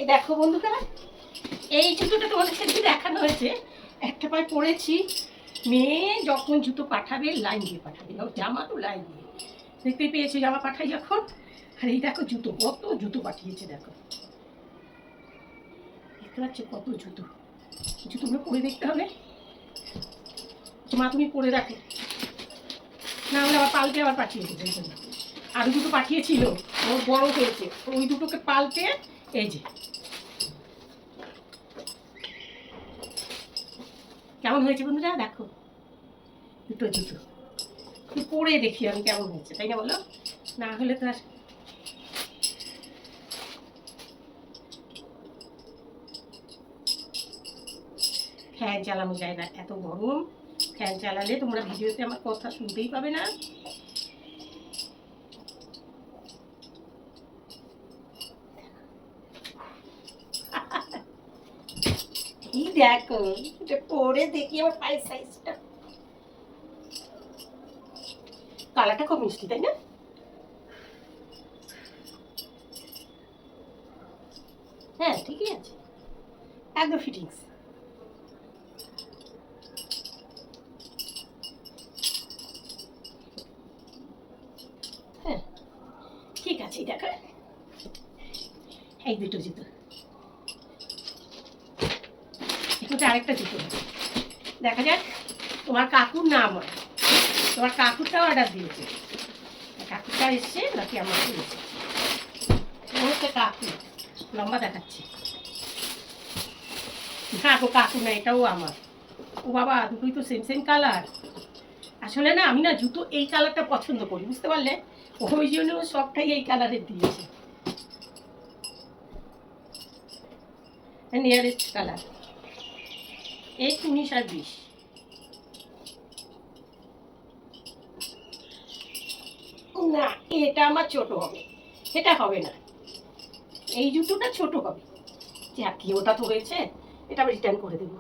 এই দেখো বন্ধুরা, এই জুতোটা তোমাদের সাথে দেখানো হয়েছে। একটা পায়ে পরেছি, মেয়ে যখন জুতো পাঠাবে লাইন দিয়ে পাঠাবে, জামা তো লাইন দিয়ে দেখতেই পেয়েছি জামা পাঠাই যখন। আর এই দেখো জুতো, কত জুতো পাঠিয়েছে দেখো, দেখতে পাচ্ছ কত জুতো। জুতোগুলো পরে দেখতে হবে। মা তুমি পরে রাখো, না হলে আবার পাল্টে আবার পাঠিয়ে দেবে। এই জন্য আরো দুটো পাঠিয়েছিল, ওর বড় হয়েছে, ওই দুটোকে পাল্টে এই যে। কেমন হয়েছে বন্ধুরা দেখো, দুটো জুতো পরে দেখি আমি কেমন হয়েছে, তাই না বলো? না হলে তো আর ফ্যান চালানো যায় না, এত গরম। ফ্যান চালালে তোমরা ভিডিওতে আমার কথা শুনতেই পাবে না। এই দেখো, এটা পরে দেখি আমার পায়ের সাইজটা। কালারটা খুব মিষ্টি, তাই না? হ্যাঁ ঠিকই আছে, একদম ফিটিংস। হ্যাঁ ঠিক আছে, দেখো এই দুটো জুতো। এখন আরেকটা জুতো দেখা যাক, তোমার কাকুর না আমার, তোমার কাকুরটাও অর্ডার দিয়েছে। কাকুরটা এসছে নাকি আমার এসেছে? হচ্ছে কাকু, লম্বা দেখাচ্ছে। হ্যাঁ গো কাকু না, এটাও আমার। ও বাবা, দুটোই তো সেম সেম কালার। আসলে না আমি না জুতো এই কালারটা পছন্দ করি, বুঝতে পারলে? ওই জন্য সবটাই এই কালারের দিয়েছে, নিয়ারেস্ট কালার। এই 19 আর 20। না এটা আমার ছোট হবে, এটা হবে না, এই জুতোটা ছোট হবে। যাক কি, ওটা তো হয়েছে, এটা আমি রিটার্ন করে দেবো।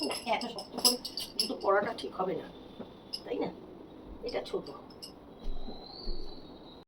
না এত শক্ত করে জুতো পরাটা ঠিক হবে না, তাই না? এটা ছোট।